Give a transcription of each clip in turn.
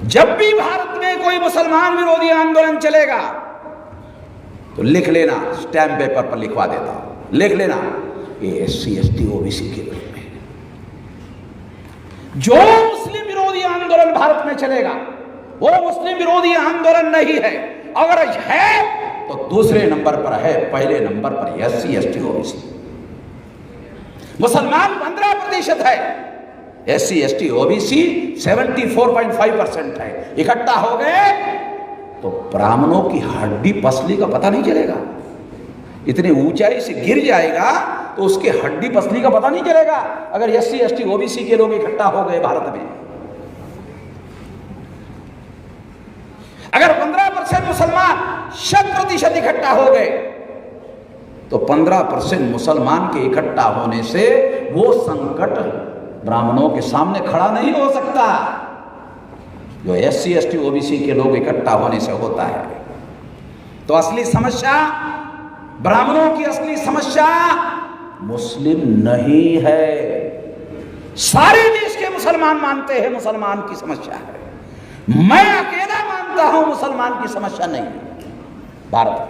जब भी भारत में कोई मुसलमान विरोधी आंदोलन चलेगा तो लिख लेना, स्टैम्प पेपर पर लिखवा देता हूं, लिख लेना ये SC ST OBC के विरोध में। जो मुस्लिम विरोधी आंदोलन भारत में चलेगा वो मुस्लिम विरोधी आंदोलन नहीं है। अगर है तो दूसरे नंबर पर है, पहले नंबर पर SC ST OBC। मुसलमान 15% है, SC ST OBC 74.5% है। इकट्ठा हो गए तो ब्राह्मणों की हड्डी पसली का पता नहीं चलेगा। इतनी ऊंचाई से गिर जाएगा तो उसके हड्डी पसली का पता नहीं चलेगा अगर SC ST OBC के लोग इकट्ठा हो गए भारत में। अगर 15% मुसलमान 100% इकट्ठा हो गए तो 15% मुसलमान के इकट्ठा होने से वो संकट ब्राह्मणों के सामने खड़ा नहीं हो सकता जो SC ST OBC के लोग इकट्ठा होने से होता है। तो असली समस्या, ब्राह्मणों की असली समस्या मुस्लिम नहीं है। सारे देश के मुसलमान मानते हैं मुसलमान की समस्या है। मैं अकेला मानता हूं मुसलमान की समस्या नहीं है भारत में।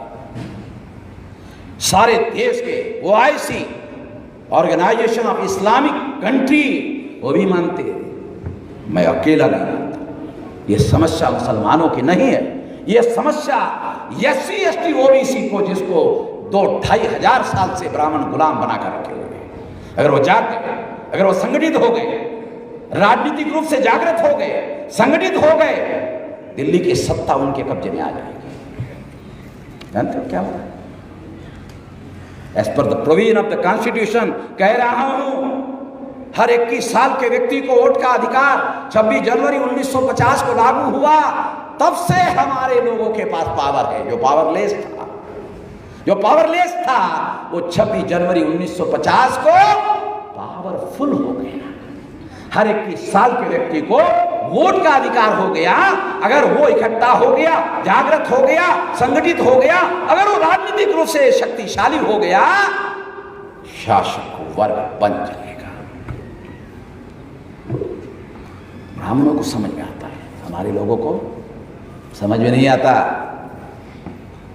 सारे देश के OIC organisation of Islamic country वो भी मानते हैं, मैं अकेला नहीं मानता। ये समस्या मुसलमानों की नहीं है, ये समस्या SC ST OBC को, जिसको 2-2.5 हजार साल से ब्राह्मण गुलाम बनाकर रखे हुए हैं, अगर वो जाग गए, अगर वो संगठित हो गए, राजनीतिक रूप से जागृत हो गए, संगठित हो गए, दिल्ली की सत्ता उनके कब्जे में आ जाएगी। जानते हो क्या होगा? As per the provision of the constitution, कह रहा हूं हर 21 साल के व्यक्ति को वोट का अधिकार 26 जनवरी 1950 को लागू हुआ, तब से हमारे लोगों के पास पावर है। जो पावरलेस था वो 26 जनवरी 1950 को पावरफुल हो गया। हर 21 साल के व्यक्ति को वोट का अधिकार हो गया अगर वो इकट्ठा हो गया, जागृत हो गया, संगठित हो गया, अगर वो राजनीतिक रूप से शक्तिशाली हो गया, शासक वर्ग बन जाएगा। ब्राह्मणों को समझ में आता है, हमारे लोगों को समझ में नहीं आता।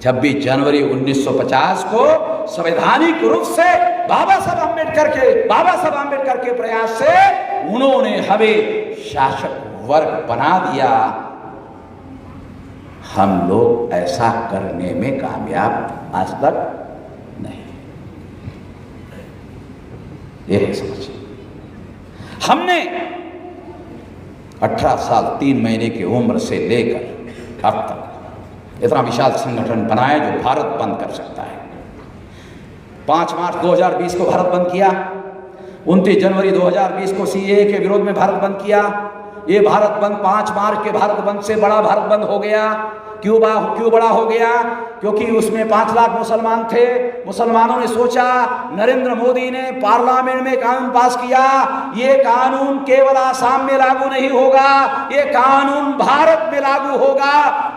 26 जनवरी 1950 को संवैधानिक रूप से बाबा साहब आम्बेडकर के प्रयास से उन्होंने हमें शासक वर्ग बना दिया। हम लोग ऐसा करने में कामयाब आज तक नहीं। यह है समझिए, हमने 18 साल 3 महीने की उम्र से लेकर अब तक इतना विशाल संगठन बनाया जो भारत बंद कर सकता है। 5 मार्च 2020 को भारत बंद किया, 29 जनवरी 2020 को CAA के विरोध में भारत बंद किया। ये भारत बंद 5 मार्च के भारत बंद से बड़ा भारत बंद हो गया। क्यों बड़ा हो गया? क्योंकि उसमें 5 लाख मुसलमान थे। मुसलमानों ने सोचा, नरेंद्र मोदी ने पार्लियामेंट में कानून पास किया, ये कानून केवल आसाम में लागू नहीं होगा, ये कानून भारत में लागू होगा।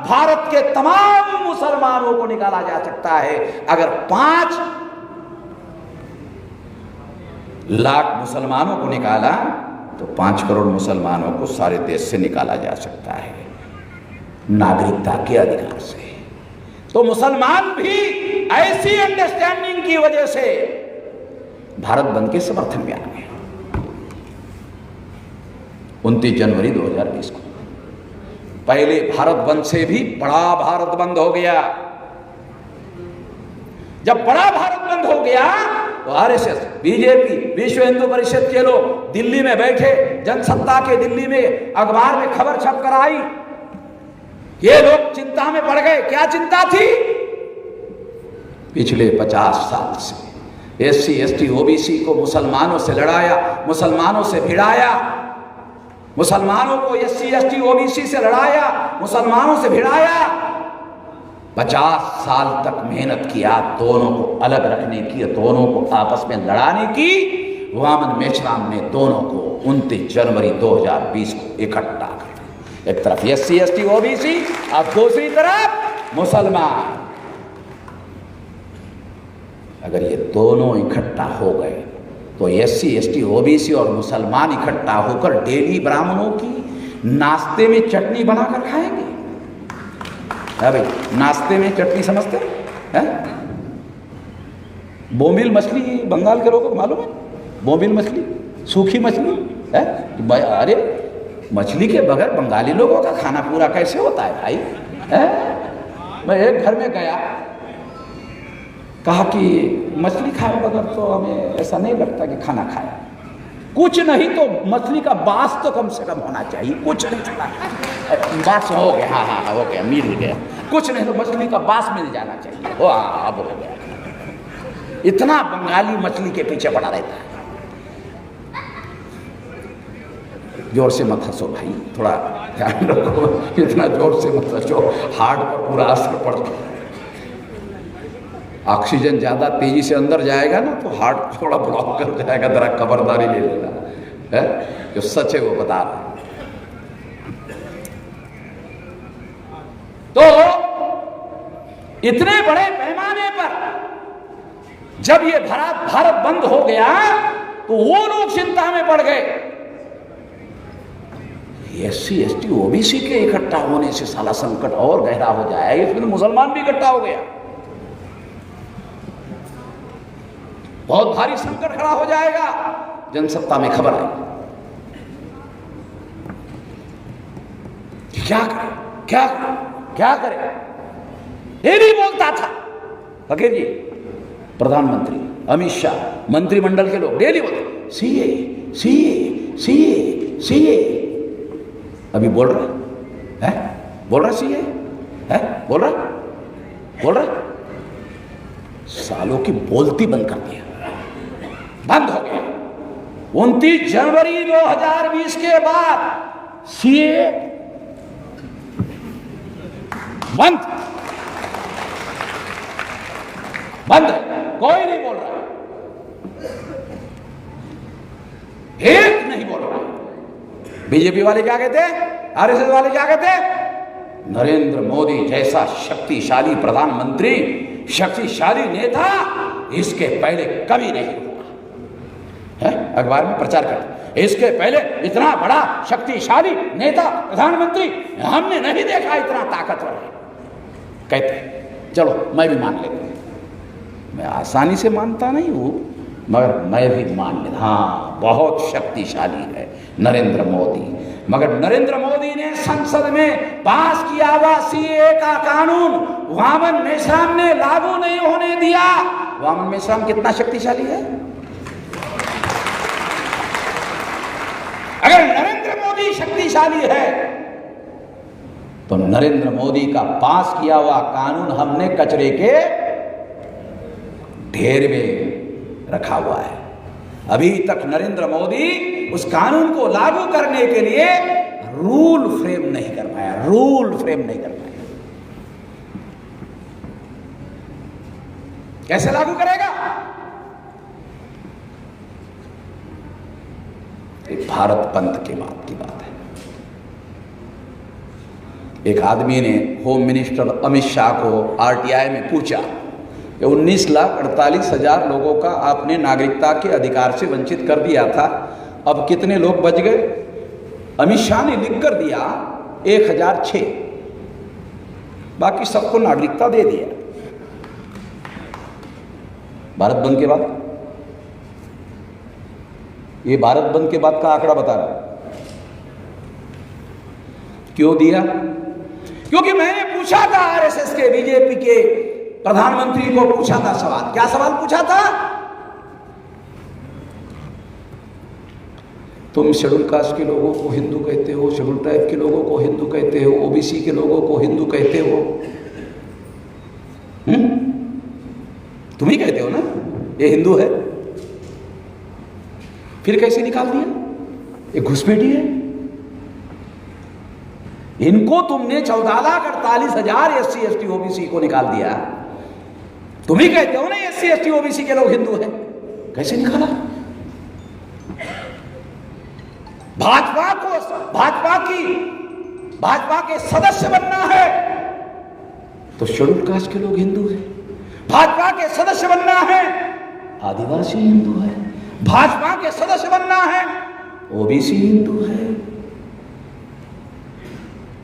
भारत के तमाम मुसलमानों को निकाला जा सकता है। अगर 5 लाख मुसलमानों को निकाला तो 5 करोड़ मुसलमानों को सारे देश से निकाला जा सकता है नागरिकता के अधिकार से। तो मुसलमान भी ऐसी अंडरस्टैंडिंग की वजह से भारत बंद के समर्थन में आ गए। 29 जनवरी 2020 को पहले भारत बंद से भी बड़ा भारत बंद हो गया। जब बड़ा भारत बंद हो गया तो RSS, BJP, विश्व हिंदू परिषद के लोग दिल्ली में बैठे, जनसत्ता के दिल्ली में अखबार में खबर छप कर आई। ये लोग चिंता में पड़ गए। क्या चिंता थी? पिछले 50 साल से SC ST OBC को मुसलमानों से लड़ाया, मुसलमानों से भिड़ाया, मुसलमानों को SC ST OBC से लड़ाया, मुसलमानों से भिड़ाया। 50 साल तक मेहनत किया दोनों को अलग रखने की, दोनों को आपस में लड़ाने की। वामन मेश्राम ने दोनों को 29 जनवरी 2020 को इकट्ठा कर, एक तरफ SC ST OBC और दूसरी तरफ मुसलमान। अगर ये दोनों इकट्ठा हो गए तो SC ST OBC और मुसलमान इकट्ठा होकर डेली ब्राह्मणों की, नाश्ते में चटनी बनाकर खाएंगे? है भाई, नाश्ते में चटनी समझते हैं? बोमिल मछली बंगाल के लोगों को मालूम है? बोमिल मछली, सूखी मछली है। अरे मछली के बगैर बंगाली लोगों का खाना पूरा कैसे होता है भाई? है? मैं एक घर में गया, कहा कि मछली खाए बगैर तो हमें ऐसा नहीं लगता कि खाना खाया। कुछ नहीं तो मछली का बास तो कम से कम होना चाहिए। कुछ नहीं चला, बास हो गया, हाँ हाँ हो गया, मिल गया। कुछ नहीं तो मछली का बास मिल जाना चाहिए। ओ हाँ, अब हो गया। इतना बंगाली मछली के पीछे पड़ा रहता है। जोर से मत हंसो भाई, थोड़ा ध्यान रखो, इतना जोर से मत हंसो, हार्ट पर पूरा असर पड़ता है। ऑक्सीजन ज़्यादा तेजी से अंदर जाएगा ना तो हार्ट थोड़ा ब्लॉक कर जाएगा, जरा खबरदारी ले लेना है। जो सच है वो बता रहा है। तो इतने बड़े पैमाने पर जब ये भारत बंद हो गया तो वो लोग चिंता में पड़ गए। SC ST OBC के इकट्ठा होने से साला संकट और गहरा हो जाएगा। इसमें तो मुसलमान भी इकट्ठा हो गया, बहुत भारी संकट खड़ा हो जाएगा। जनसत्ता में खबर आई, क्या करे क्या करे क्या करे, ये नहीं बोलता था फकीर जी। प्रधानमंत्री अमित शाह, मंत्रिमंडल के लोग डेली बोलते सीए सीए सीए सीए। अभी बोल रहा है, बोल रहा सीए है, बोल रहा सालों की बोलती बंद कर दिया, बंद हो गया। 29 जनवरी 2020 के बाद सीए बंद है, कोई नहीं बोल रहा, एक नहीं बोल रहा। बीजेपी वाले क्या कहते हैं, RSS वाले क्या कहते हैं? नरेंद्र मोदी जैसा शक्तिशाली प्रधानमंत्री, शक्तिशाली नेता इसके पहले कभी नहीं हुआ है। अखबार में प्रचार करते, इसके पहले इतना बड़ा शक्तिशाली नेता प्रधानमंत्री हमने नहीं देखा, इतना ताकतवर है कहते। चलो मैं भी मान लेता हूं, मैं आसानी से मानता नहीं हूं मगर मैं भी मान लेता, हाँ बहुत शक्तिशाली है नरेंद्र मोदी। मगर नरेंद्र मोदी ने संसद में पास किया हुआ सीए का कानून वामन मेश्राम ने लागू नहीं होने दिया। वामन मेश्राम कितना शक्तिशाली है? अगर नरेंद्र मोदी शक्तिशाली है तो नरेंद्र मोदी का पास किया हुआ कानून हमने कचरे के ढेर में रखा हुआ है। अभी तक नरेंद्र मोदी उस कानून को लागू करने के लिए रूल फ्रेम नहीं कर पाया, रूल फ्रेम नहीं कर पाया। कैसे लागू करेगा? एक भारत पंथ के बाद की बात है। एक आदमी ने होम मिनिस्टर अमित शाह को RTI में पूछा कि 19,48,000 लोगों का आपने नागरिकता के अधिकार से वंचित कर दिया था, अब कितने लोग बच गए? अमित शाह ने लिख कर दिया 1006, बाकी सबको नागरिकता दे दिया। भारत बंद के बाद, ये भारत बंद के बाद का आंकड़ा बता रहा है। क्यों दिया? क्योंकि मैंने पूछा था RSS के, बीजेपी के प्रधानमंत्री को पूछा था सवाल। क्या सवाल पूछा था? तुम शेड्यूल कास्ट के लोगों को हिंदू कहते हो, शेड्यूल ट्राइब के लोगों को हिंदू कहते हो, OBC के लोगों को हिंदू कहते हो, तुम ही कहते हो ना ये हिंदू है, फिर कैसे निकाल दिया? ये घुसपैठी है। इनको तुमने 14,48,000 SC ST OBC को निकाल दिया। तुम ही कहते हो ना SC ST OBC के लोग हिंदू हैं, कैसे निकाला? भाजपा के सदस्य बनना है तो शेड्यूल कास्ट के लोग हिंदू हैं, भाजपा के सदस्य बनना है आदिवासी हिंदू है, भाजपा के सदस्य बनना है OBC हिंदू है।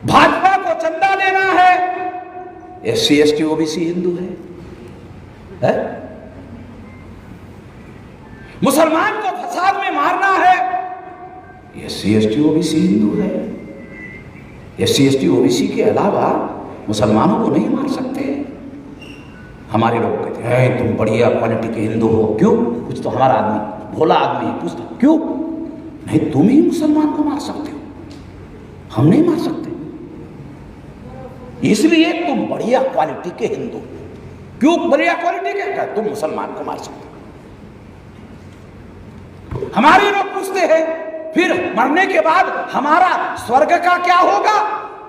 भाजपा को चंदा देना है, SC ST OBC हिंदू है? मुसलमान को फसाद में मारना है, SC ST OBC हिंदू है। SC ST OBC के अलावा मुसलमानों को नहीं मार सकते। हमारे लोग कहते हैं तुम बढ़िया क्वालिटी के हिंदू हो, क्यों? कुछ तो हमारा आदमी भोला आदमी है, पूछता क्यों? नहीं, तुम ही मुसलमान को मार सकते हो, हम नहीं मार सकते, इसलिए तुम बढ़िया क्वालिटी के हिंदू हो। क्यों बढ़िया क्वालिटी के? तुम मुसलमान को मार सकते हो। हमारे लोग पूछते हैं फिर मरने के बाद हमारा स्वर्ग का क्या होगा?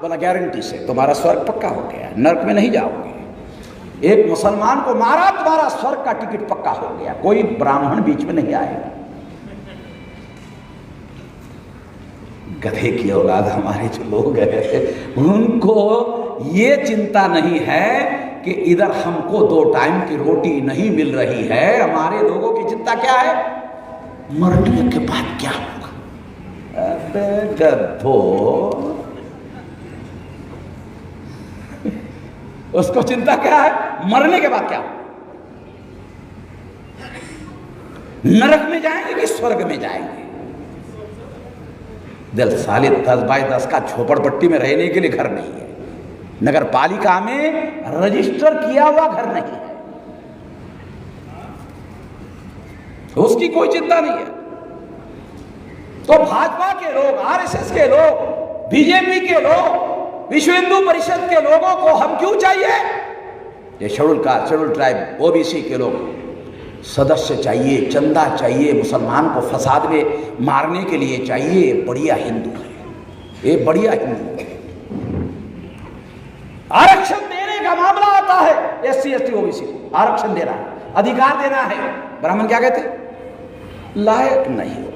बोला गारंटी से तुम्हारा स्वर्ग पक्का हो गया, नरक में नहीं जाओगे। एक मुसलमान को मारा, तुम्हारा स्वर्ग का टिकट पक्का हो गया, कोई ब्राह्मण बीच में नहीं आएगा। गधे की औलाद हमारे जो लोग हैं, उनको ये चिंता नहीं है कि इधर हमको 2 टाइम की रोटी नहीं मिल रही है। हमारे लोगों की चिंता क्या है? मरने के बाद क्या होगा? अबे गधो, उसको चिंता क्या है? मरने के बाद क्या होगा? नरक में जाएंगे कि स्वर्ग में जाएंगे? दिल साले 10 बाय 10 का झोपड़पट्टी में रहने के लिए घर नहीं है, नगर पालिका में रजिस्टर किया हुआ घर नहीं है, उसकी कोई चिंता नहीं है। तो भाजपा के लोग, RSS के लोग, बीजेपी के लोग, विश्व हिंदू परिषद के लोगों को हम क्यों चाहिए? ये schedule caste, schedule tribe, OBC के लोग सदस्य चाहिए, चंदा चाहिए, मुसलमान को फसाद में मारने के लिए चाहिए। बढ़िया हिंदू है, ये बढ़िया हिंदू है। आरक्षण देने का मामला आता है, SC ST OBC आरक्षण देना है, अधिकार देना है। ब्राह्मण क्या कहते? लायक नहीं हो।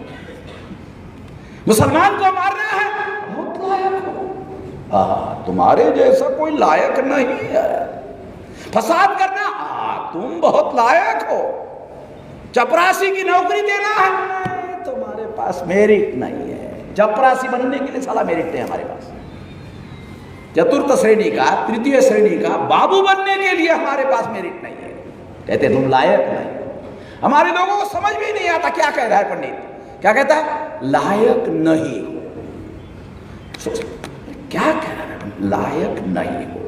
मुसलमान को मारना है, बहुत लायक हो। तुम्हारे जैसा कोई लायक नहीं है। फसाद करना, तुम बहुत लायक हो। चपरासी की नौकरी देना है, तुम्हारे पास मेरिट नहीं है। चपरासी बनने के लिए साला मेरिट है हमारे पास। चतुर्थ श्रेणी का, तृतीय श्रेणी का बाबू बनने के लिए हमारे पास मेरिट नहीं है। कहते तुम लायक नहीं। हमारे लोगों को समझ भी नहीं आता क्या कह रहा है पंडित। क्या कहता है? लायक नहीं हो। क्या कह रहा है? लायक नहीं हो।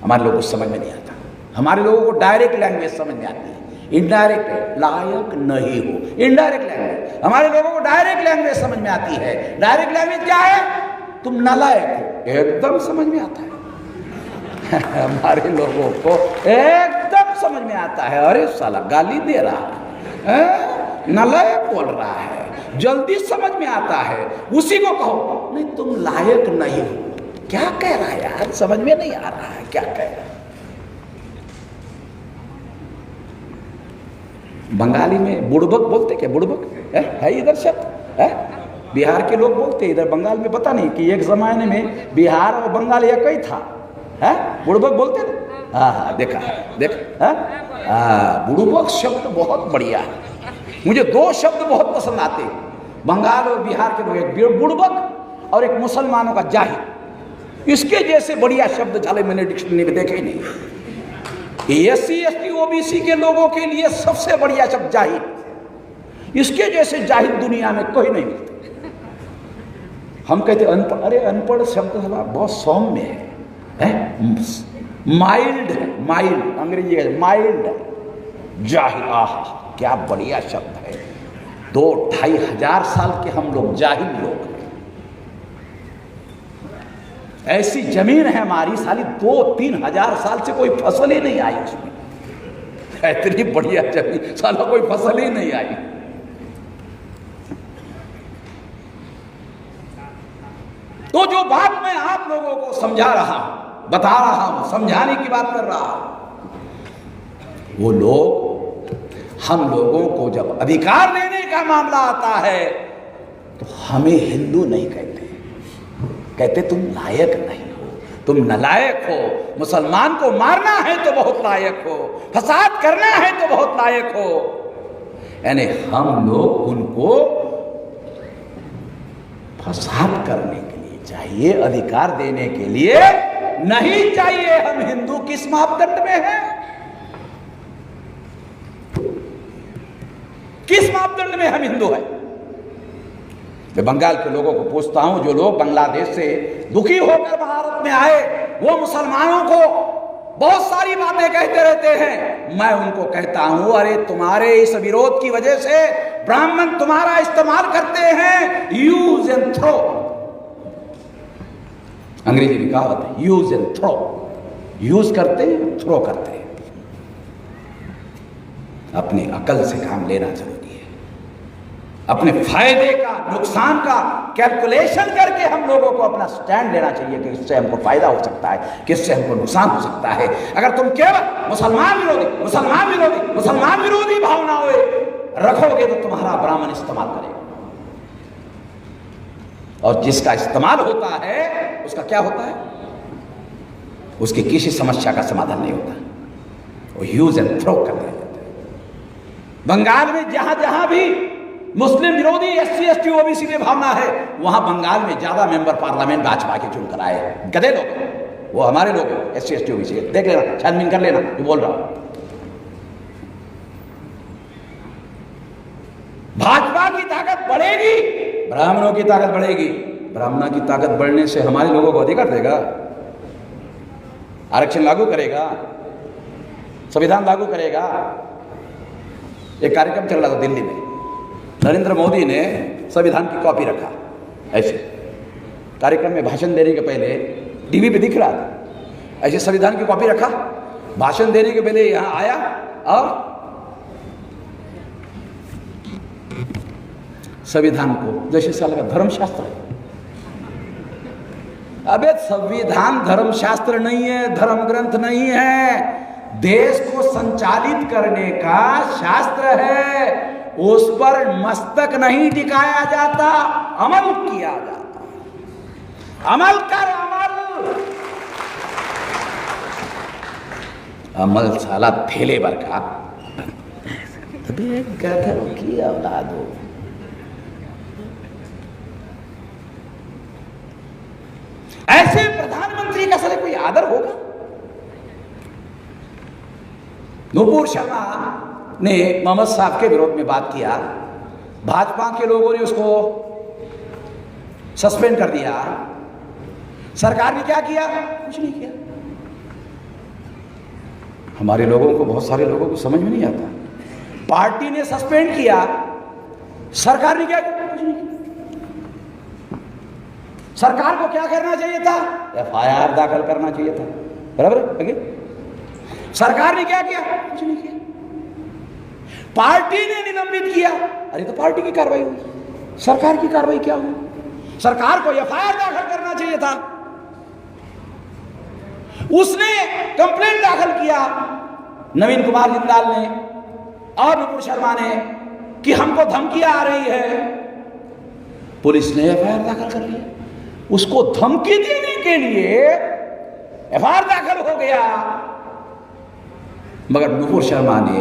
हमारे लोगों को समझ में नहीं आता। हमारे लोगों को डायरेक्ट लैंग्वेज समझ में आती है, इनडायरेक्ट है, लायक नहीं हो। इनडायरेक्ट लैंग्वेज, हमारे लोगों को डायरेक्ट लैंग्वेज समझ में आती है। डायरेक्ट लैंग्वेज क्या है? तुम नालायक हो, एकदम समझ में आता है। हमारे लोगों को एकदम समझ में आता है। अरे साला गाली दे रहा है, नालायक बोल रहा है, जल्दी समझ में आता है। उसी को कहो नहीं तुम लायक नहीं हो। क्या कह रहा है यार? समझ में नहीं आ रहा है क्या कह रहा है। बंगाली में बुड़बक बोलते, क्या बुड़बक है इधर शब्द है? बिहार के लोग बोलते, इधर बंगाल में पता नहीं कि एक जमाने में बिहार और बंगाल एक ही था। है बुड़बक बोलते ना? हाँ देखा देखा। बुड़बक शब्द बहुत बढ़िया है। मुझे 2 शब्द बहुत पसंद आते हैं बंगाल और बिहार के लोग, बुड़बक और एक मुसलमानों का जाहिल। इसके जैसे बढ़िया शब्द झाले मैंने डिक्शनरी में देखे ही नहीं। SC ST OBC के लोगों के लिए सबसे बढ़िया शब्द जाहिल। इसके जैसे जाहिल दुनिया में कोई नहीं मिलता। हम कहते अनपढ़, अरे अनपढ़ शब्द बहुत सौम्य है, माइल्ड है, माइल्ड अंग्रेजी है, माइल्ड है। जाहिल, आहा क्या बढ़िया शब्द है। 2-2.5 हजार साल के हम लोग जाहिल लोग हैं। ऐसी जमीन है हमारी, साली 2-3 हजार साल से कोई फसल ही नहीं आई उसमें। इतनी बढ़िया जमीन, साला कोई फसल ही नहीं आई। तो जो बात मैं आप लोगों को समझा रहा हूं, बता रहा हूं, समझाने की बात कर रहा हूं, वो लोग हम लोगों को जब अधिकार लेने का मामला आता है तो हमें हिंदू नहीं कहते, कहते तुम लायक नहीं हो, तुम नालायक हो। मुसलमान को मारना है तो बहुत लायक हो, फसाद करना है तो बहुत लायक हो। यानी हम लोग उनको फसाद करने के लिए चाहिए अधिकार देने के लिए, नहीं चाहिए। हम हिंदू किस मापदंड में हैं? किस मापदंड में हम हिंदू हैं? मैं बंगाल के लोगों को पूछता हूं, जो लोग बांग्लादेश से दुखी होकर भारत में आए, वो मुसलमानों को बहुत सारी बातें कहते रहते हैं। मैं उनको कहता हूं, अरे तुम्हारे इस विरोध की वजह से ब्राह्मण तुम्हारा इस्तेमाल करते हैं, यूज एंड थ्रो। अंग्रेजी में कहावत है, यूज एंड थ्रो। यूज करते हैं, थ्रो करते हैं। अपनी अकल से काम लेना जरूरी है। अपने फायदे का, नुकसान का कैलकुलेशन करके हम लोगों को अपना स्टैंड लेना चाहिए कि इससे हमको फायदा हो सकता है, किससे हमको नुकसान हो सकता है। अगर तुम केवल मुसलमान विरोधी भावनाएं रखोगे तो तुम्हारा ब्राह्मण इस्तेमाल करेगा, और जिसका इस्तेमाल होता है उसका क्या होता है? उसकी किसी समस्या का समाधान नहीं होता, वो यूज एंड थ्रो करते रहते हैं। बंगाल में जहां जहां भी मुस्लिम विरोधी SC ST OBC में भावना है, वहां बंगाल में ज्यादा मेंबर पार्लियामेंट भाजपा के चुनकर आए। गधे लोग, वो हमारे लोग SC ST OBC। देख लेना, छानबीन कर लेना, जो बोल रहा हूं। भाजपा की ताकत बढ़ेगी, ब्राह्मणों की ताकत बढ़ेगी। ब्राह्मणों की ताकत बढ़ने से हमारे लोगों को अधिकार देगा, आरक्षण लागू करेगा, संविधान लागू करेगा। एक कार्यक्रम चल रहा था दिल्ली में, नरेंद्र मोदी ने संविधान की कॉपी रखा, ऐसे कार्यक्रम में भाषण देने के पहले टीवी पे दिख रहा था, ऐसे संविधान की कॉपी रखा, भाषण देने के पहले यहां आया और संविधान को जैसे साल का धर्मशास्त्र है। अबे संविधान धर्मशास्त्र नहीं है, धर्म ग्रंथ नहीं है, देश को संचालित करने का शास्त्र है। उस पर मस्तक नहीं टिकाया जाता, अमल किया जाता। अमल कर, अमल साला थैले भर का। गधों की औलाद हो। ऐसे प्रधानमंत्री का साले कोई आदर होगा? नुपुर शर्मा ने मोहम्मद साहब के विरोध में बात किया, भाजपा के लोगों ने उसको सस्पेंड कर दिया। सरकार ने क्या किया? कुछ नहीं किया। हमारे लोगों को, बहुत सारे लोगों को समझ में नहीं आता। पार्टी ने सस्पेंड किया, सरकार ने क्या किया? कुछ नहीं किया। सरकार को क्या करना चाहिए था? FIR दाखिल करना चाहिए था, बराबर है? सरकार ने क्या किया? कुछ नहीं किया। पार्टी ने निलंबित किया, अरे तो पार्टी की कार्रवाई हुई, सरकार की कार्रवाई क्या हुई? सरकार को FIR दाखिल करना चाहिए था। उसने कंप्लेंट दाखिल किया, नवीन कुमार जिंदाल ने और नुपुर शर्मा ने, कि हमको धमकियां आ रही है। पुलिस ने FIR दाखिल कर लिया। उसको धमकी देने के लिए FIR दाखिल हो गया, मगर नुपुर शर्मा ने,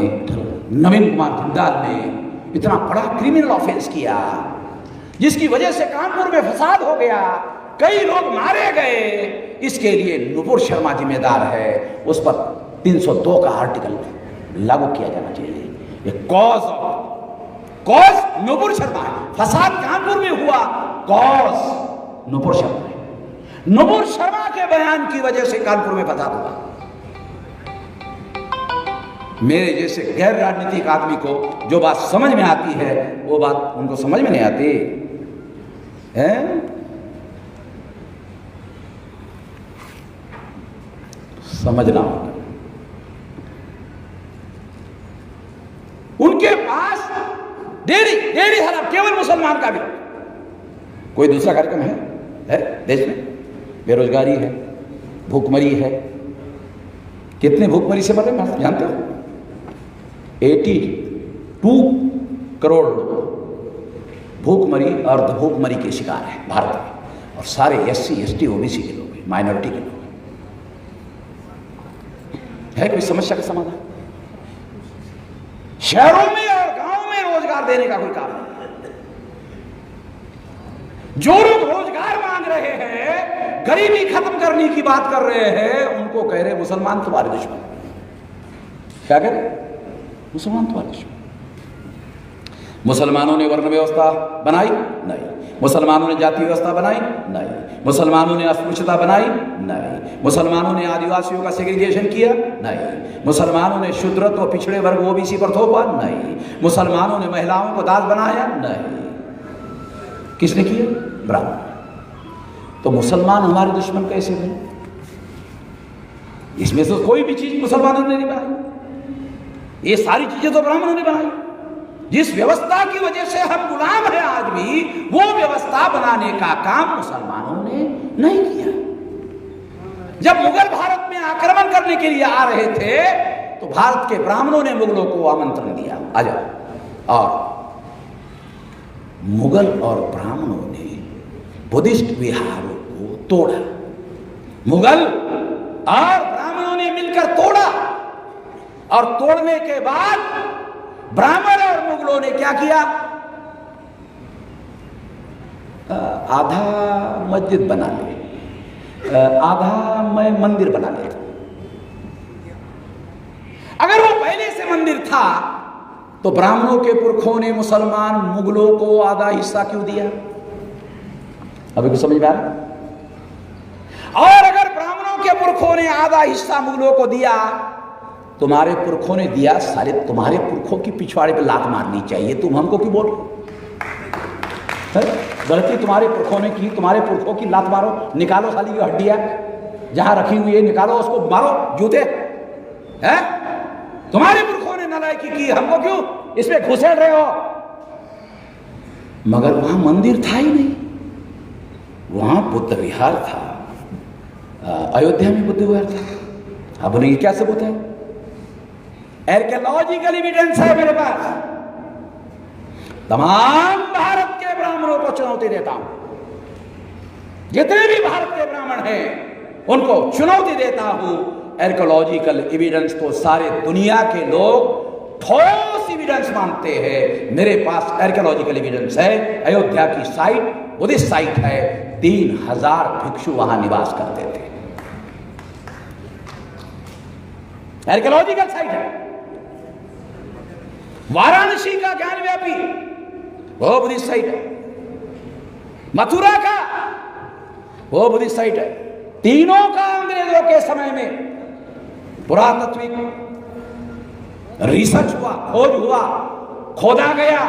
नवीन कुमार जिंदाल ने इतना बड़ा क्रिमिनल ऑफेंस किया जिसकी वजह से कानपुर में फसाद हो गया, कई लोग मारे गए। इसके लिए नुपुर शर्मा जिम्मेदार है। उस पर 302 का आर्टिकल लागू किया जाना चाहिए। ये कॉज नुपुर शर्मा है। फसाद कानपुर में हुआ, कॉज नुपुर शर्मा है। नुपुर शर्मा के बयान की वजह से कानपुर में फसाद हुआ। मेरे जैसे गैर राजनीतिक आदमी को जो बात समझ में आती है, वो बात उनको समझ में नहीं आती है। समझना होगा। उनके पास डेढ़ हज़ार, केवल मुसलमान का भी कोई दूसरा कार्यक्रम है देश में? बेरोजगारी है, भूखमरी है। कितने भूखमरी से मर रहे हैं जानते हो? 82 करोड़ लोग भूखमरी, अर्ध भूखमरी के शिकार हैं भारत में, और सारे SC ST OBC के लोग हैं, माइनॉरिटी के लोग हैं। है कोई समस्या का समाधान? शहरों में और गांवों में रोजगार देने का कोई काम नहीं। जो लोग रोजगार अधिकार मांग रहे हैं, गरीबी खत्म करने की बात कर रहे हैं, उनको कह रहे मुसलमान तुम्हारे दुश्मन। क्या कह रहे? मुसलमान तुम्हारे दुश्मन। मुसलमानों ने वर्ण व्यवस्था बनाई? नहीं। मुसलमानों ने जाति व्यवस्था बनाई? नहीं। मुसलमानों ने अस्पृश्यता बनाई? नहीं। मुसलमानों ने आदिवासियों का सेग्रीगेशन किया? नहीं। मुसलमानों ने शूद्रत्व व पिछड़े वर्ग ओबीसी पर थोपा? नहीं। मुसलमानों ने महिलाओं को दास बनाया? नहीं। किसने किया? ब्राह्मण। तो मुसलमान हमारे दुश्मन कैसे बने? इसमें से कोई भी चीज मुसलमानों ने नहीं बनाई, ये सारी चीजें तो ब्राह्मणों ने बनाई। जिस व्यवस्था की वजह से हम गुलाम हैं आज भी, वो व्यवस्था बनाने का काम मुसलमानों ने नहीं किया। जब मुगल भारत में आक्रमण करने के लिए आ रहे थे तो भारत के ब्राह्मणों ने मुगलों को आमंत्रण दिया, आ जाओ। और मुगल और ब्राह्मणों ने बुद्धिस्ट विहारों को तोड़ा। मुगल और ब्राह्मणों ने मिलकर तोड़ा, और तोड़ने के बाद ब्राह्मण और मुगलों ने क्या किया? आधा मस्जिद बना ले, आधा में मंदिर बना लेता। अगर वो पहले से मंदिर था तो ब्राह्मणों के पुरखों ने मुसलमान मुगलों को आधा हिस्सा क्यों दिया? अभी कुछ समझ में आ रहा? और अगर ब्राह्मणों के पुरखों ने आधा हिस्सा मुगलों को दिया, तुम्हारे पुरखों ने दिया, साले तुम्हारे पुरखों की पिछवाड़े पे लात मारनी चाहिए, तुम हमको क्यों बोल रहे? गलती तुम्हारे पुरखों ने की, तुम्हारे पुरखों की लात मारो, निकालो साली की हड्डियां जहां रखी हुई है, निकालो उसको, मारो जूते हैं। तुम्हारे पुरखों ने नालायकी की, हमको क्यों इसमें घुसेड़ रहे हो? मगर वहां मंदिर था ही नहीं, वहां बुद्ध विहार था। अयोध्या में बुद्ध विहार था। आप बोलेंगे क्या सबूत है? आर्कियोलॉजिकल एविडेंस है मेरे पास। तमाम भारत के ब्राह्मणों को चुनौती देता हूं, जितने भी भारत के ब्राह्मण हैं उनको चुनौती देता हूं। आर्कियोलॉजिकल एविडेंस तो सारे दुनिया के लोग ठोस एविडेंस मानते हैं। मेरे पास आर्कियोलॉजिकल एविडेंस है। अयोध्या की साइट बुद्धिस्ट साइट है, 3000 भिक्षु वहां निवास करते थे। आर्कियोलॉजिकल साइट है। वाराणसी का ज्ञान व्यापी वो बुद्धिस्ट साइट है। मथुरा का वो बुद्धिस्ट साइट है। तीनों का अंग्रेजों के समय में पुरातत्विक रिसर्च हुआ, खोज हुआ, खोदा गया।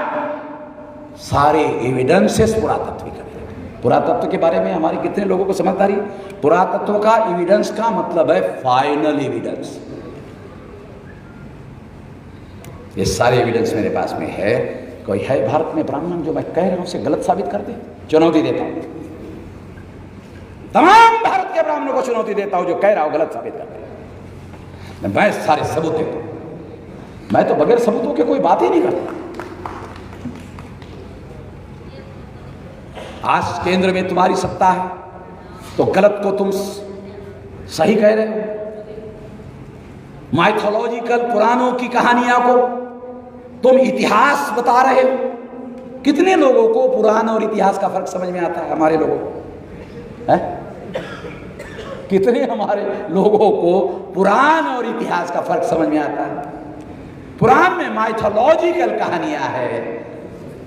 सारे एविडेंसेस पुरातत्विक है। पुरातत्व के बारे में हमारी कितने लोगों को समझदारी? पुरातत्व का एविडेंस का मतलब है फाइनल एविडेंस। ये सारे एविडेंस मेरे पास में है। कोई है भारत में ब्राह्मण जो मैं कह रहा हूं उसे गलत साबित कर दे? चुनौती देता हूं, तमाम भारत के ब्राह्मणों को चुनौती देता हूं जो कह रहा हूं गलत साबित कर दे। मैं सारे सबूत देता हूं। मैं तो बगैर सबूतों के कोई बात ही नहीं करता। आज केंद्र में तुम्हारी सत्ता है तो गलत को तुम सही कह रहे हो। माइथोलॉजिकल पुराणों की कहानियां को तुम इतिहास बता रहे हो। कितने लोगों को पुराण और इतिहास का फर्क समझ में आता है? हमारे लोगों को है? कितने हमारे लोगों को पुराण और इतिहास का फर्क समझ में आता है? पुराण में माइथोलॉजिकल कहानियां है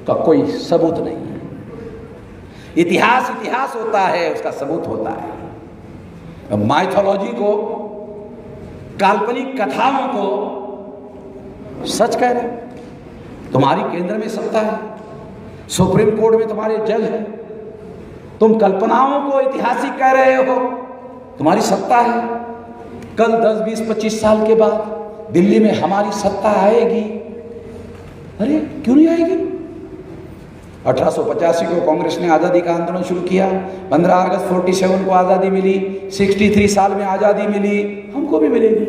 तो कोई सबूत नहीं है। इतिहास इतिहास होता है, उसका सबूत होता है। माइथोलॉजी को, काल्पनिक कथाओं को सच कह रहे हो। तुम्हारी केंद्र में सत्ता है, सुप्रीम कोर्ट में तुम्हारे जज हैं, तुम कल्पनाओं को ऐतिहासिक कह रहे हो, तुम्हारी सत्ता है। कल 10, 20, 25 साल के बाद दिल्ली में हमारी सत्ता आएगी। अरे क्यों नहीं आएगी? 1885 को कांग्रेस ने आज़ादी का आंदोलन शुरू किया, 15 अगस्त 47 को आज़ादी मिली, 63 साल में आज़ादी मिली, हमको भी मिलेगी।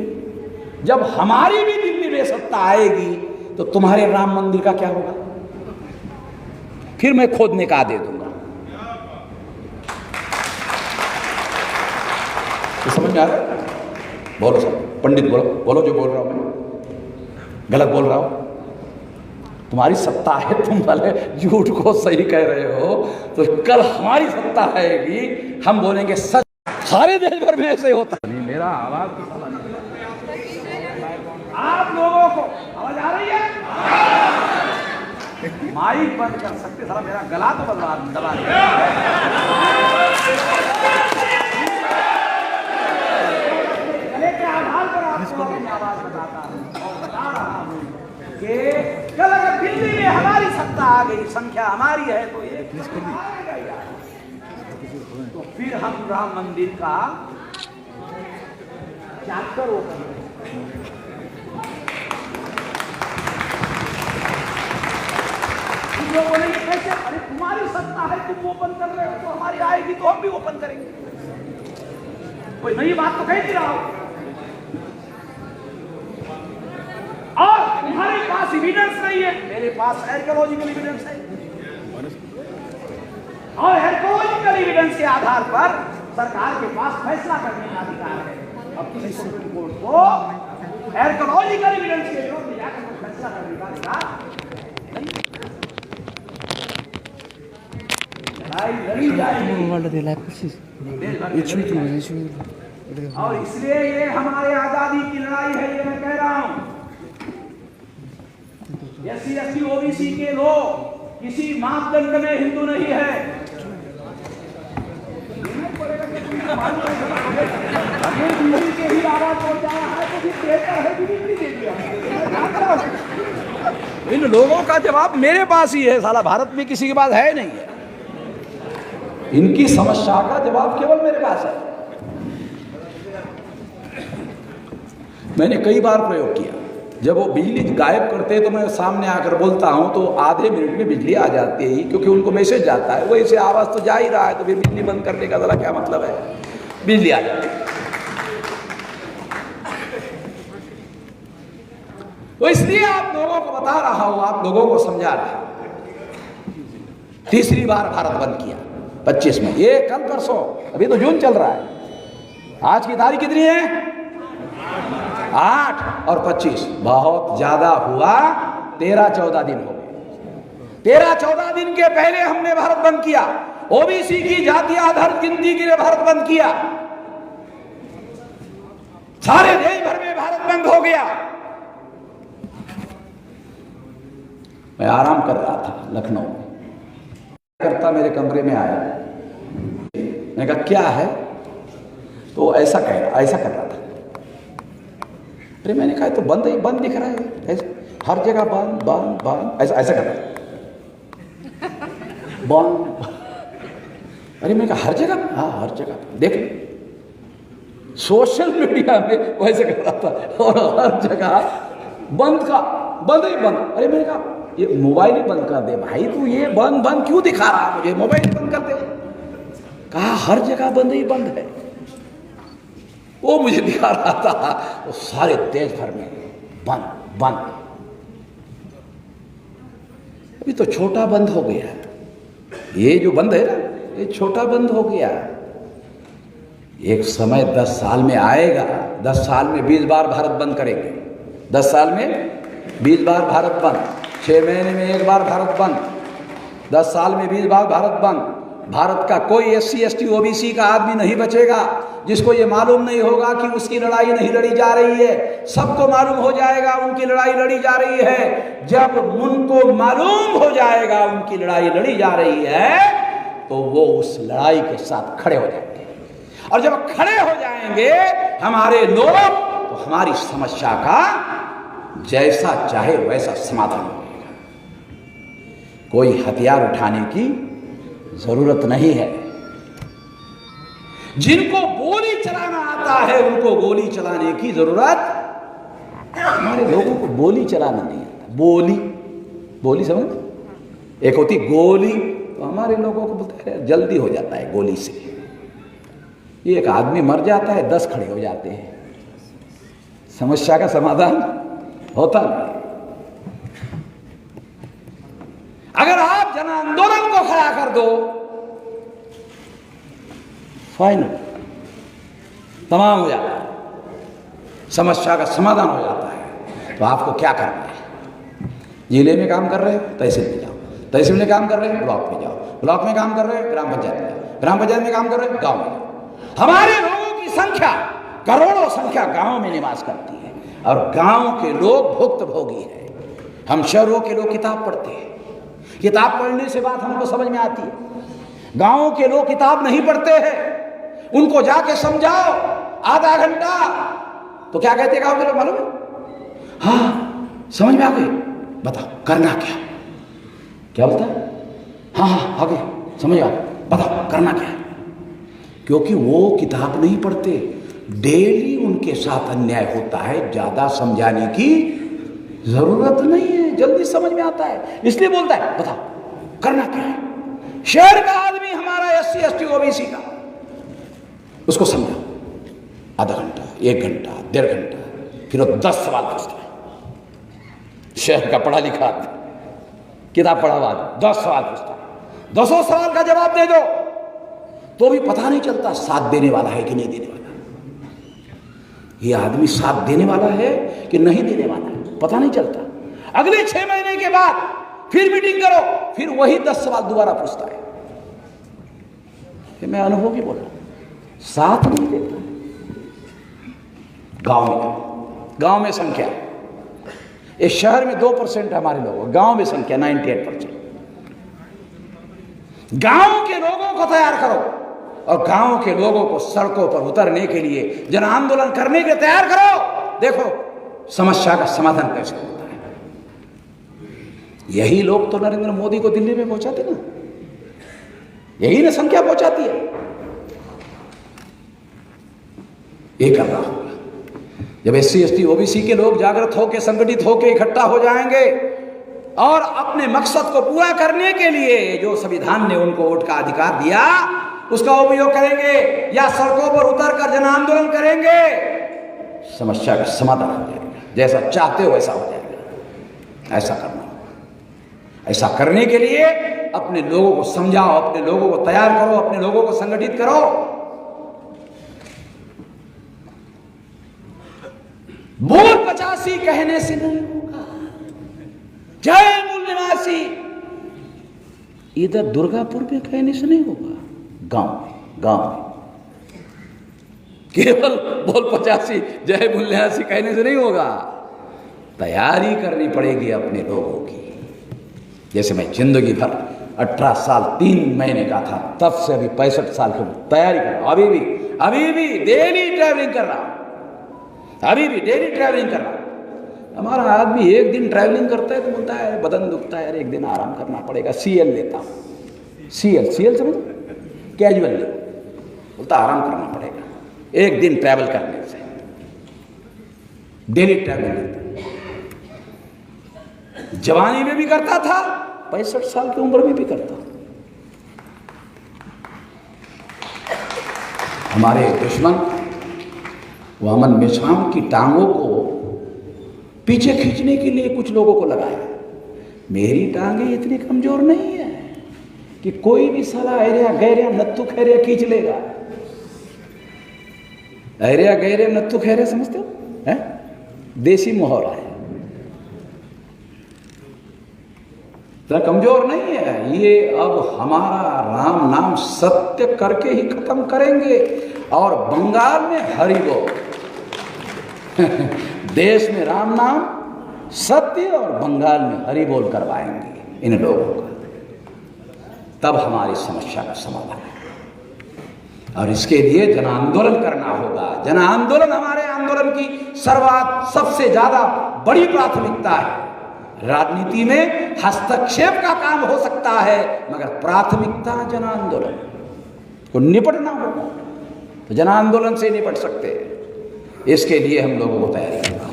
जब हमारी भी दिल्ली में सत्ता आएगी तो तुम्हारे राम मंदिर का क्या होगा? फिर मैं खोदने का आदेश दूंगा। तो समझ में आ रहा है? बोलो सर, पंडित बोलो, बोलो जो बोल रहा हूं मैं, गलत बोल रहा हूं? तुम्हारी सत्ता है, तुम भले झूठ को सही कह रहे हो, तो कल हमारी सत्ता आएगी, हम बोलेंगे सच। सारे देश भर में ऐसे होता नहीं। मेरा आवाज तो साला नहीं, आप लोगों को आवाज आ रही है? माइक बंद कर सकते, साला मेरा गला तो दबा दिया। गले के आधार पर आपको अपनी आवाज बताता हूं और बता रहा हूं कि कल अगर दिल्ली में हमारी सत्ता आ गई, संख्या हमारी है, तो ये आएगा यार, तो फिर हम राम मंदिर का चैप्टर ओपन लोग बोलेंगे कैसे? अरे तुम्हारी सत्ता है, तुम ओपन कर रहे हो, तो हमारी आएगी तो हम भी ओपन करेंगे। कोई नई बात तो कह नहीं रहा हो। और तुम्हारे पास एविडेंस नहीं है, मेरे पास आर्कियोलॉजिकल एविडेंस है, और आर्कियोलॉजिकल एविडेंस के आधार पर सरकार के पास फैसला करने का अधिकार है। अब किसी सुप्रीम कोर्ट को आर्कियोलॉजिकल एविडेंस के विरोध में जाकर फैसला करने का अधिकार नहीं। लड़ी जाएगी और इसलिए ये हमारे आजादी की लड़ाई है, ये मैं कह रहा हूं। SC ST OBC के लोग किसी मापदंड में हिंदू नहीं है। के ही आवाज पहुंचाया है तो फिर कहता है कि बिजली दे दिया। इन लोगों का जवाब मेरे पास ही है, साला भारत में किसी के पास है नहीं है। इनकी समस्या का जवाब केवल मेरे पास है। मैंने कई बार प्रयोग किया, जब वो बिजली गायब करते तो मैं सामने आकर बोलता हूं तो आधे मिनट में बिजली आ जाती है, क्योंकि उनको मैसेज जाता है, वो ऐसे आवाज तो जा ही रहा है, तो फिर बिजली बंद करने का जरा क्या मतलब है, बिजली आ जाती है। तो इसलिए आप लोगों को बता रहा हूं, आप लोगों को समझा रहा हूं। तीसरी बार भारत बंद किया 25 में, ये कल परसों, अभी तो जून चल रहा है, आज की तारीख कितनी है? 8 और 25, बहुत ज्यादा हुआ, 13-14 दिन हो गए। 13-14 दिन के पहले हमने भारत बंद किया, ओबीसी की जाति आधारित गिनती के लिए भारत बंद किया, सारे देश भर में भारत बंद हो गया। मैं आराम कर रहा था लखनऊ में, करता मेरे कमरे में आया, मैंने कहा क्या है, तो ऐसा कर रहा था। अरे मैंने कहा तो बंद ही बंद दिख रहा है, ऐसे हर जगह बंद बंद बंद, ऐसा कर रहा है बंद। अरे मैंने कहा हर जगह, हाँ हर जगह देख, सोशल मीडिया में वैसे कर रहा था, और हर जगह बंद का बंद ही बंद। अरे मैंने कहा ये मोबाइल ही बंद कर दे भाई, तू ये बंद बंद क्यों दिखा रहा है मुझे, मोबाइल ही बंद कर दे। कहा हर जगह बंद ही बंद है, वो मुझे दिखा रहा था, वो सारे देश भर में बंद बंद। अभी तो छोटा बंद हो गया, ये जो बंद है ना, ये छोटा बंद हो गया। एक समय 10 साल में आएगा, 10 साल में 20 बार भारत बंद करेंगे, 10 साल में 20 बार भारत बंद, 6 महीने में 1 बार भारत बंद, 10 साल में 20 बार भारत बंद। भारत का कोई SC ST OBC का आदमी नहीं बचेगा जिसको ये मालूम नहीं होगा कि उसकी लड़ाई नहीं लड़ी जा रही है। सबको मालूम हो जाएगा उनकी लड़ाई लड़ी जा रही है। जब उनको मालूम हो जाएगा उनकी लड़ाई लड़ी जा रही है, तो वो उस लड़ाई के साथ खड़े हो जाएंगे, और जब खड़े हो जाएंगे हमारे लोग, तो हमारी समस्या का जैसा चाहे वैसा समाधान होगा। कोई हथियार उठाने की जरूरत नहीं है। जिनको गोली चलाना आता है उनको गोली चलाने की जरूरत, हमारे लोगों को गोली चलाना नहीं आता। बोली समझ, एक होती गोली, तो हमारे लोगों को बोलते हैं जल्दी हो जाता है गोली से। एक आदमी मर जाता है, 10 खड़े हो जाते हैं, समस्या का समाधान होता नहीं। अगर आप जन आंदोलन को खड़ा कर दो, फाइनल तमाम हो जाता है, समस्या का समाधान हो जाता है। तो आपको क्या करना है? जिले में काम कर रहे हो तहसील में जाओ, तहसील में काम कर रहे हो ब्लॉक में जाओ, ब्लॉक में काम कर रहे हो ग्राम पंचायत में जाओ, ग्राम पंचायत में काम कर रहे हो गांव में जाओ। हमारे लोगों की संख्या करोड़ों संख्या गांव में निवास करती है और गांव के लोग भुक्तभोगी है। हम शहरों के लोग किताब पढ़ते हैं, किताब पढ़ने से बात हमको समझ में आती है। गांव के लोग किताब नहीं पढ़ते हैं, उनको जाके समझाओ आधा घंटा तो क्या कहते गांव के लोग मालूम है? हाँ समझ में आ गई, बताओ करना क्या, क्या बोलता है? हाँ आगे समझ आ, बताओ करना क्या है। क्योंकि वो किताब नहीं पढ़ते, डेली उनके साथ अन्याय होता है, ज्यादा समझाने की जरूरत नहीं है, जल्दी समझ में आता है, इसलिए बोलता है बताओ करना क्या है। शहर का आदमी हमारा SC ST OBC का, उसको समझाओ आधा घंटा 1 घंटा 1.5 घंटा, फिर वो 10 सवाल पूछता है। शहर का पढ़ा लिखा किताब पढ़ा हुआ 10 सवाल पूछता है, 10 सवाल का जवाब दे दो तो भी पता नहीं चलता साथ देने वाला है कि नहीं देने वाला, ये आदमी साथ देने वाला है कि नहीं देने वाला है, पता नहीं चलता। अगले 6 महीने के बाद फिर मीटिंग करो, फिर वही 10 सवाल दोबारा पूछता है। मैं अनुभव की बोल रहा हूं, साथ नहीं देता। गांव में संख्या, इस शहर में 2% हमारे लोग, गांव में संख्या 98%। गांव के लोगों को तैयार करो और गांव के लोगों को सड़कों पर उतरने के लिए, जन आंदोलन करने के लिए तैयार करो। देखो समस्या का समाधान कैसे होता है। यही लोग तो नरेंद्र मोदी को दिल्ली में पहुंचाते ना, यही ना संख्या पहुंचाती है। ये कर रहा होगा जब SC ST OBC के लोग जागृत होकर, संगठित होकर इकट्ठा हो जाएंगे और अपने मकसद को पूरा करने के लिए जो संविधान ने उनको वोट का अधिकार दिया उसका उपयोग करेंगे या सड़कों पर उतरकर जन आंदोलन करेंगे, समस्या का समाधान हो जाएगा। जैसा चाहते हो वैसा हो जाएगा। ऐसा करना होगा। ऐसा करने के लिए अपने लोगों को समझाओ, अपने लोगों को तैयार करो, अपने लोगों को संगठित करो। बोल 85 कहने से नहीं होगा, जय मूल निवासी इधर दुर्गापुर में कहने से नहीं होगा, गांव में केवल बोल 85 जय मूल निवासी कहने से नहीं होगा। तैयारी करनी पड़ेगी अपने लोगों की। जैसे मैं जिंदगी भर 18 साल 3 महीने का था, तब से अभी 65 साल की तैयारी कर रहा हूं। अभी भी डेली ट्रैवलिंग कर रहा हूं, अभी भी डेली ट्रैवलिंग कर रहा हूं। हमारा आदमी एक दिन ट्रैवलिंग करता है तो बोलता है बदन दुखता है, एक दिन आराम करना पड़ेगा, CL लेता हूं। CL समझो, कैजुअल ले, बोलता आराम करना पड़ेगा एक दिन ट्रैवल करने से। डेली ट्रैवलिंग जवानी में भी करता था, 65 साल की उम्र में भी करता। हमारे दुश्मन वामन मेश्राम की टांगों को पीछे खींचने के लिए कुछ लोगों को लगाया। मेरी टांगे इतनी कमजोर नहीं है कि कोई भी साला ऐरिया गैरिया नत्थु खैरिया खींच लेगा। ऐरिया गैरिया नत्थु खैरिया समझते हो, है देसी मुहावरा है, तो कमजोर नहीं है ये। अब हमारा राम नाम सत्य करके ही खत्म करेंगे। और बंगाल में हरि बोल देश में राम नाम सत्य और बंगाल में हरि बोल करवाएंगे इन लोगों का, तब हमारी समस्या का समाधान है। और इसके लिए जन आंदोलन करना होगा। जन आंदोलन हमारे आंदोलन की सबसे ज्यादा बड़ी प्राथमिकता है। राजनीति में हस्तक्षेप का काम हो सकता है, मगर प्राथमिकता जन आंदोलन को निपटना होगा। तो जन आंदोलन से निपट सकते हैं, इसके लिए हम लोगों को तैयारी करना।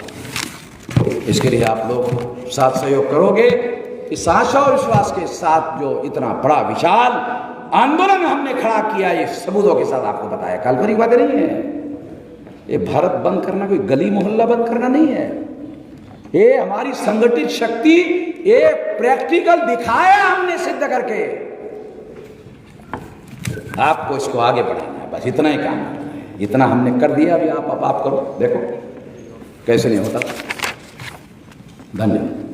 इसके लिए आप लोग साथ सहयोग करोगे। इस आशा और विश्वास के साथ जो इतना बड़ा विशाल आंदोलन हमने खड़ा किया, ये सबूतों के साथ आपको बताया, काल्पनिक बातें नहीं है। ये भारत बंद करना कोई गली मोहल्ला बंद करना नहीं है, ये हमारी संगठित शक्ति, ये प्रैक्टिकल दिखाया हमने सिद्ध करके। आपको इसको आगे बढ़ाना है, बस इतना ही काम करना है। इतना हमने कर दिया, अभी आप करो, देखो कैसे नहीं होता। धन्यवाद।